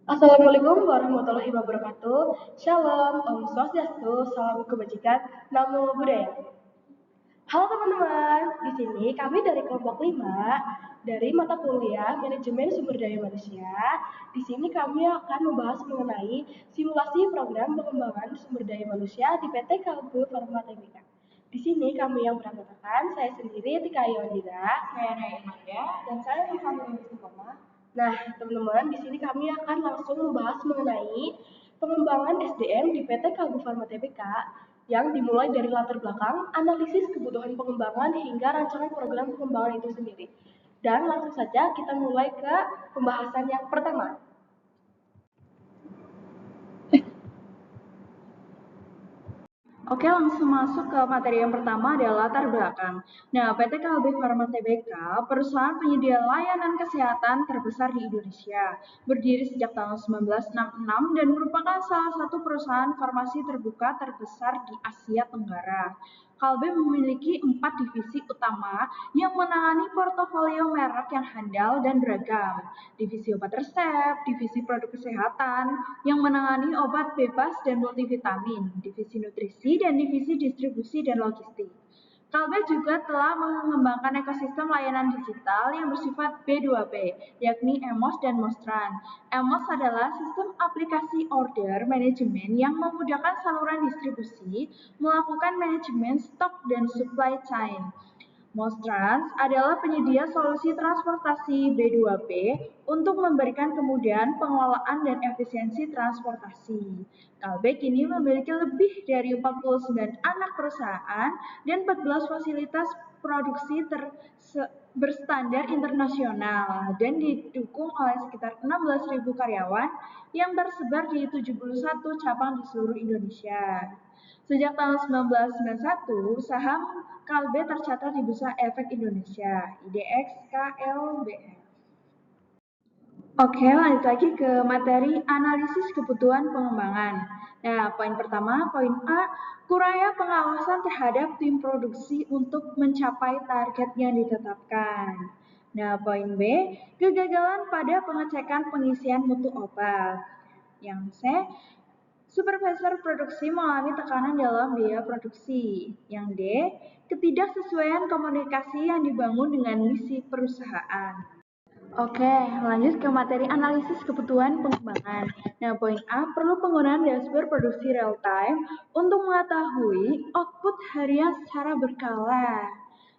Assalamualaikum warahmatullahi wabarakatuh. Shalom, Om Swastiastu, salam kebajikan, Namo Buddhaya. Halo teman-teman, di sini kami dari kelompok 5 dari mata kuliah Manajemen Sumber Daya Manusia. Di sini kami akan membahas mengenai simulasi program pengembangan sumber daya manusia di PT Kalbu Farma Tbk. Di sini kami yang beranggotkan, saya sendiri Tika Yondira, saya Naya Imanda, dan saya Ivan Istiqomah. Nah, teman-teman, di sini kami akan langsung membahas mengenai pengembangan SDM di PT Kalbu Farma Tbk yang dimulai dari latar belakang, analisis kebutuhan pengembangan hingga rancangan program pengembangan itu sendiri. Dan langsung saja kita mulai ke pembahasan yang pertama. Oke, langsung masuk ke materi yang pertama adalah latar belakang. Nah, PT Kalbe Farma Tbk, perusahaan penyedia layanan kesehatan terbesar di Indonesia, berdiri sejak tahun 1966 dan merupakan salah satu perusahaan farmasi terbuka terbesar di Asia Tenggara. Kalbe memiliki 4 divisi utama yang menangani portofolio merek yang handal dan beragam. Divisi obat resep, divisi produk kesehatan yang menangani obat bebas dan multivitamin, divisi nutrisi, dan divisi distribusi dan logistik. Kalbe juga telah mengembangkan ekosistem layanan digital yang bersifat B2B, yakni EMOS dan Mostran. EMOS adalah sistem aplikasi order manajemen yang memudahkan saluran distribusi, melakukan manajemen stok dan supply chain. Mostrans adalah penyedia solusi transportasi B2B untuk memberikan kemudahan pengelolaan dan efisiensi transportasi. Kalbe kini memiliki lebih dari 49 anak perusahaan dan 14 fasilitas produksi berstandar internasional dan didukung oleh sekitar 16.000 karyawan yang tersebar di 71 cabang di seluruh Indonesia. Sejak tahun 1991, saham Kalbe tercatat di Bursa Efek Indonesia, IDX KLBF. Oke, lanjut lagi ke materi analisis kebutuhan pengembangan. Nah, poin pertama, poin A, kurangnya pengawasan terhadap tim produksi untuk mencapai target yang ditetapkan. Nah, poin B, kegagalan pada pengecekan pengisian mutu obat. Yang C, supervisor produksi mengalami tekanan dalam biaya produksi. Yang D, ketidaksesuaian komunikasi yang dibangun dengan misi perusahaan. Oke, lanjut ke materi analisis kebutuhan pengembangan. Nah, poin A, perlu penggunaan dashboard produksi real time untuk mengetahui output harian secara berkala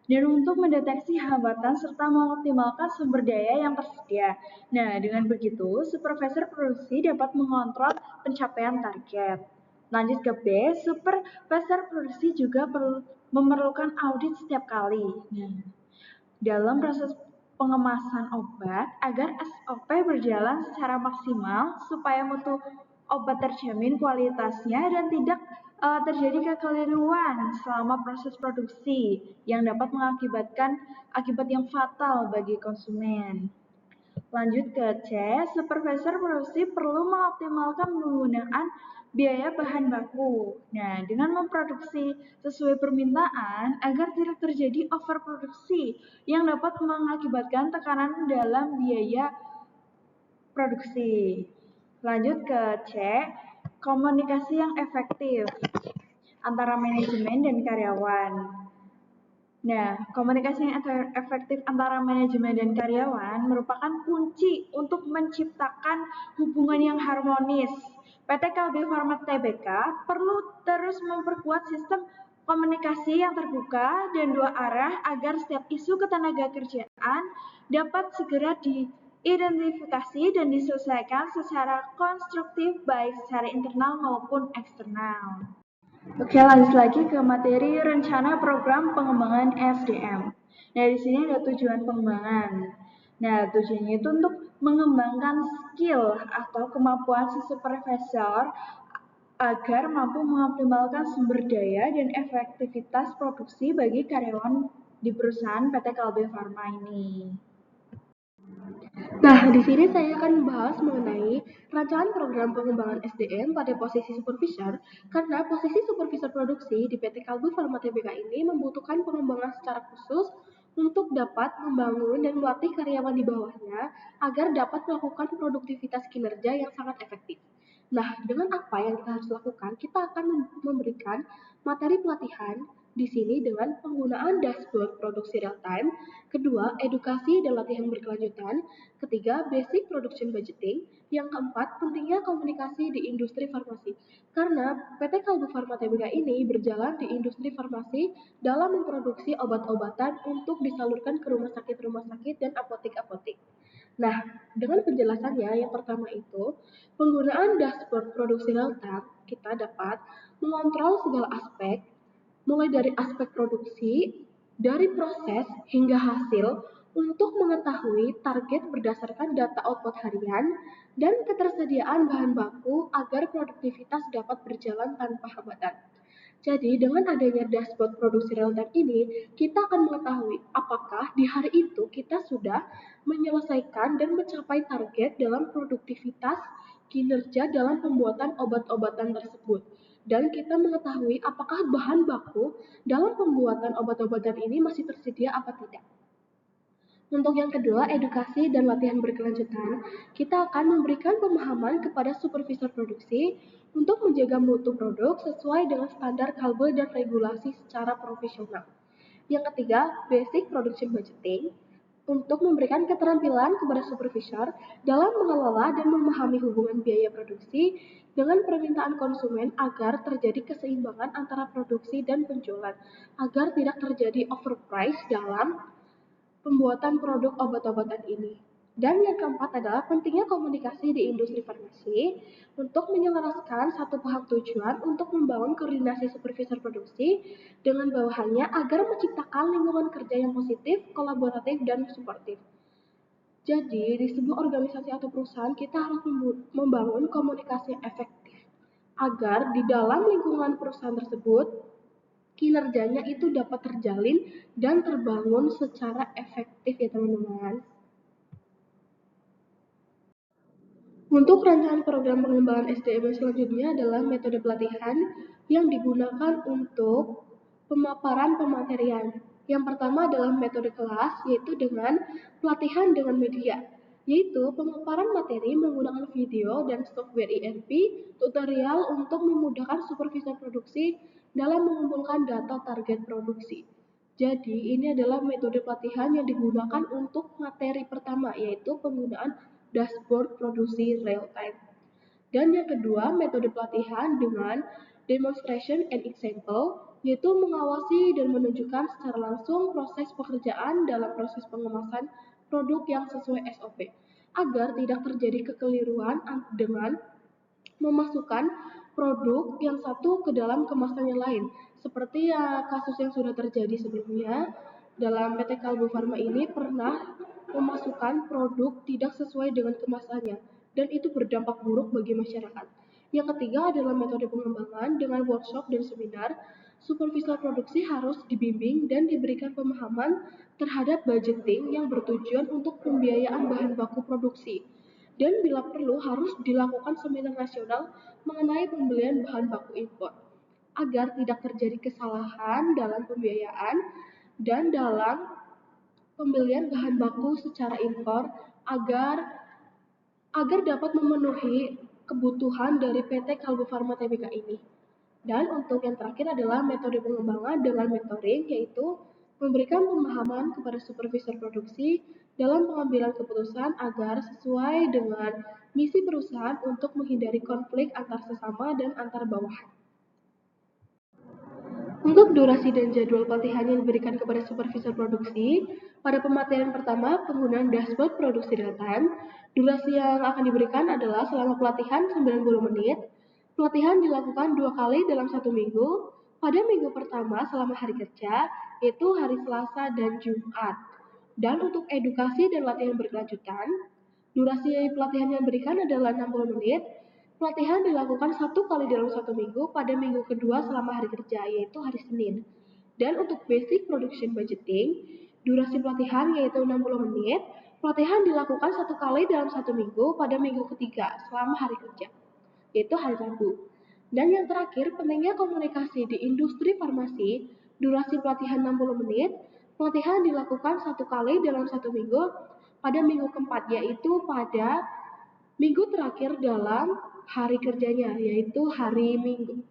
dan untuk mendeteksi hambatan serta mengoptimalkan sumber daya yang tersedia. Nah, dengan begitu, supervisor produksi dapat mengontrol pencapaian target. Lanjut ke B, supervisor produksi juga memerlukan audit setiap kali. Nah, dalam proses pengemasan obat agar SOP berjalan secara maksimal supaya mutu obat terjamin kualitasnya dan tidak terjadi kekeliruan selama proses produksi yang dapat mengakibatkan akibat yang fatal bagi konsumen. Lanjut ke C, supervisor produksi perlu mengoptimalkan penggunaan biaya bahan baku. Nah, dengan memproduksi sesuai permintaan agar tidak terjadi overproduksi yang dapat mengakibatkan tekanan dalam biaya produksi. Lanjut ke C, komunikasi yang efektif antara manajemen dan karyawan. Nah, komunikasi yang efektif antara manajemen dan karyawan merupakan kunci untuk menciptakan hubungan yang harmonis. PT Kalbe Farma Tbk perlu terus memperkuat sistem komunikasi yang terbuka dan dua arah agar setiap isu ketenagakerjaan dapat segera diidentifikasi dan diselesaikan secara konstruktif baik secara internal maupun eksternal. Oke, lanjut lagi ke materi rencana program pengembangan SDM. Nah, di sini ada tujuan pengembangan. Nah, tujuannya itu untuk mengembangkan skill atau kemampuan si supervisor agar mampu mengoptimalkan sumber daya dan efektivitas produksi bagi karyawan di perusahaan PT Kalbe Farma ini. Nah, di sini saya akan membahas mengenai rancangan program pengembangan SDM pada posisi supervisor, karena posisi supervisor produksi di PT Kalbu Farma Tbk ini membutuhkan pengembangan secara khusus untuk dapat membangun dan melatih karyawan di bawahnya agar dapat melakukan produktivitas kinerja yang sangat efektif. Nah, dengan apa yang kita harus lakukan? Kita akan memberikan materi pelatihan di sini dengan penggunaan dashboard produksi real time, kedua, edukasi dan latihan berkelanjutan, ketiga, basic production budgeting, yang keempat, pentingnya komunikasi di industri farmasi. Karena PT Kalbu Farma Tbk ini berjalan di industri farmasi dalam memproduksi obat-obatan untuk disalurkan ke rumah sakit dan apotek-apotek. Nah, dengan penjelasannya, yang pertama itu, penggunaan dashboard produksi real time, kita dapat mengontrol segala aspek, mulai dari aspek produksi, dari proses hingga hasil, untuk mengetahui target berdasarkan data output harian dan ketersediaan bahan baku agar produktivitas dapat berjalan tanpa hambatan. Jadi, dengan adanya dashboard produksi real time ini, kita akan mengetahui apakah di hari itu kita sudah menyelesaikan dan mencapai target dalam produktivitas kinerja dalam pembuatan obat-obatan tersebut. Dan kita mengetahui apakah bahan baku dalam pembuatan obat-obatan ini masih tersedia apa tidak. Untuk yang kedua, edukasi dan latihan berkelanjutan, kita akan memberikan pemahaman kepada supervisor produksi untuk menjaga mutu produk sesuai dengan standar kalbe dan regulasi secara profesional. Yang ketiga, basic production budgeting, untuk memberikan keterampilan kepada supervisor dalam mengelola dan memahami hubungan biaya produksi dengan permintaan konsumen agar terjadi keseimbangan antara produksi dan penjualan, agar tidak terjadi overprice dalam pembuatan produk obat-obatan ini. Dan yang keempat adalah pentingnya komunikasi di industri farmasi untuk menyelaraskan satu paham tujuan untuk membangun koordinasi supervisor produksi dengan bawahannya agar menciptakan lingkungan kerja yang positif, kolaboratif, dan suportif. Jadi, di sebuah organisasi atau perusahaan kita harus membangun komunikasi yang efektif agar di dalam lingkungan perusahaan tersebut kinerjanya itu dapat terjalin dan terbangun secara efektif ya teman-teman. Untuk rancangan program pengembangan SDM selanjutnya adalah metode pelatihan yang digunakan untuk pemaparan pematerian. Yang pertama adalah metode kelas, yaitu dengan pelatihan dengan media, yaitu pemaparan materi menggunakan video dan software ERP, tutorial untuk memudahkan supervisor produksi dalam mengumpulkan data target produksi. Jadi, ini adalah metode pelatihan yang digunakan untuk materi pertama, yaitu penggunaan dashboard produksi real time. Dan yang kedua, metode pelatihan dengan demonstration and example, yaitu mengawasi dan menunjukkan secara langsung proses pekerjaan dalam proses pengemasan produk yang sesuai SOP, agar tidak terjadi kekeliruan dengan memasukkan produk yang satu ke dalam kemasan yang lain. Seperti ya kasus yang sudah terjadi sebelumnya, dalam PT Kalbu Farma ini pernah memasukkan produk tidak sesuai dengan kemasannya, dan itu berdampak buruk bagi masyarakat. Yang ketiga adalah metode pengembangan dengan workshop dan seminar. Supervisor produksi harus dibimbing dan diberikan pemahaman terhadap budgeting yang bertujuan untuk pembiayaan bahan baku produksi. Dan bila perlu harus dilakukan seminar nasional mengenai pembelian bahan baku impor agar tidak terjadi kesalahan dalam pembiayaan dan dalam pembelian bahan baku secara impor agar dapat memenuhi kebutuhan dari PT Kalbu Farma Tbk ini. Dan untuk yang terakhir adalah metode pengembangan dengan mentoring, yaitu memberikan pemahaman kepada supervisor produksi dalam pengambilan keputusan agar sesuai dengan misi perusahaan untuk menghindari konflik antar sesama dan antar bawahan. Untuk durasi dan jadwal pelatihan yang diberikan kepada supervisor produksi, pada pematerian pertama penggunaan dashboard produksi real time, durasi yang akan diberikan adalah selama pelatihan 90 menit. Pelatihan dilakukan 2 kali dalam 1 minggu. Pada minggu pertama selama hari kerja, yaitu hari Selasa dan Jumat. Dan untuk edukasi dan latihan berkelanjutan, durasi pelatihan yang diberikan adalah 60 menit. Pelatihan dilakukan 1 kali dalam 1 minggu pada minggu kedua selama hari kerja, yaitu hari Senin. Dan untuk basic production budgeting, durasi pelatihan yaitu 60 menit. Pelatihan dilakukan 1 kali dalam 1 minggu pada minggu ketiga selama hari kerja, yaitu hari Rabu. Dan yang terakhir, pentingnya komunikasi di industri farmasi, durasi pelatihan 60 menit. Pelatihan dilakukan 1 kali dalam 1 minggu pada minggu keempat, yaitu pada minggu terakhir dalam hari kerjanya, yaitu hari Minggu.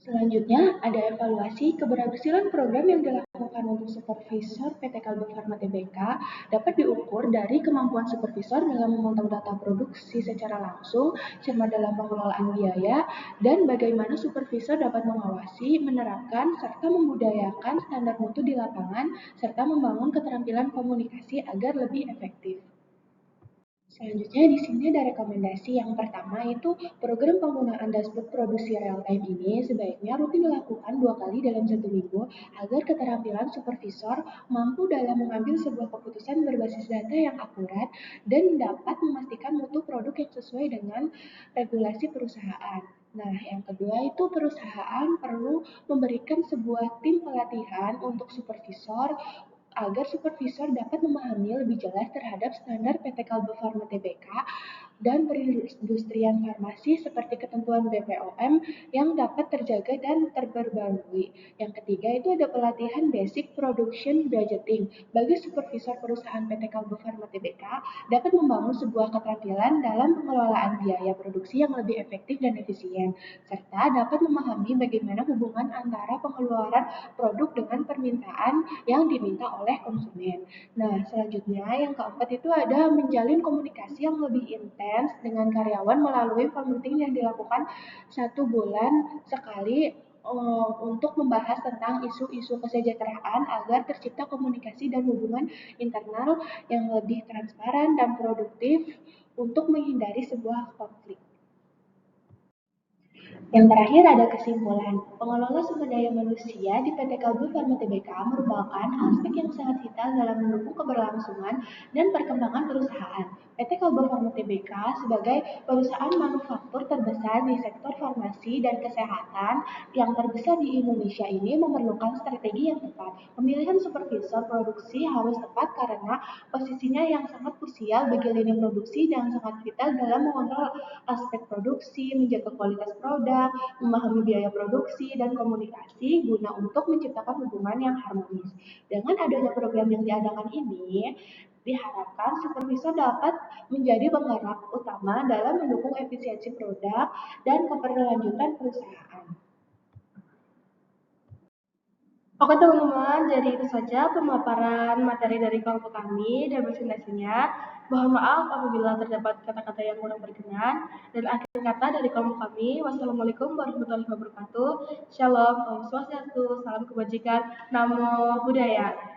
Selanjutnya, ada evaluasi keberhasilan program yang dilakukan untuk supervisor PT Kalbe Farma Tbk dapat diukur dari kemampuan supervisor dalam memantau data produksi secara langsung, cermat dalam pengelolaan biaya, dan bagaimana supervisor dapat mengawasi, menerapkan, serta membudayakan standar mutu di lapangan, serta membangun keterampilan komunikasi agar lebih efektif. Selanjutnya di sini ada rekomendasi yang pertama itu program penggunaan dashboard produksi real time ini sebaiknya rutin dilakukan 2 kali dalam 1 minggu agar keterampilan supervisor mampu dalam mengambil sebuah keputusan berbasis data yang akurat dan dapat memastikan mutu produk yang sesuai dengan regulasi perusahaan. Nah, yang kedua itu perusahaan perlu memberikan sebuah tim pelatihan untuk supervisor agar supervisor dapat memahami lebih jelas terhadap standar PT Kalbe Farma Tbk dan perindustrian farmasi seperti ketentuan BPOM yang dapat terjaga dan terperbarui. Yang ketiga itu ada pelatihan basic production budgeting bagi supervisor perusahaan PT Kalbe Farma Tbk dapat membangun sebuah keterampilan dalam pengelolaan biaya produksi yang lebih efektif dan efisien, serta dapat memahami bagaimana hubungan antara pengeluaran produk dengan permintaan yang diminta oleh konsumen. Nah, selanjutnya yang keempat itu ada menjalin komunikasi yang lebih intens dengan karyawan melalui phone meeting yang dilakukan 1 bulan sekali untuk membahas tentang isu-isu kesejahteraan agar tercipta komunikasi dan hubungan internal yang lebih transparan dan produktif untuk menghindari sebuah konflik. Yang terakhir ada kesimpulan, pengelola sumber daya manusia di PT Kalbe Farma Tbk merupakan aspek yang sangat vital dalam mendukung keberlangsungan dan perkembangan perusahaan. PT Kalbe Farma Tbk sebagai perusahaan manufaktur terbesar di sektor farmasi dan kesehatan yang terbesar di Indonesia ini memerlukan strategi yang tepat. Pemilihan supervisor produksi harus tepat karena posisinya yang sangat krusial bagi lini produksi dan sangat vital dalam mengontrol aspek produksi, menjaga kualitas produk, memahami biaya produksi, dan komunikasi guna untuk menciptakan hubungan yang harmonis. Dengan adanya program yang diadakan ini, diharapkan supervisor dapat menjadi penggerak utama dalam mendukung efisiensi produk dan keberlanjutan perusahaan. Oke teman-teman, jadi itu saja pemaparan materi dari kelompok kami dan presentasinya. Mohon maaf apabila terdapat kata-kata yang kurang berkenan. Dan akhir kata dari kelompok kami, wassalamualaikum warahmatullahi wabarakatuh. Shalom, Om Swastiastu, salam kebajikan, Namo Buddhaya.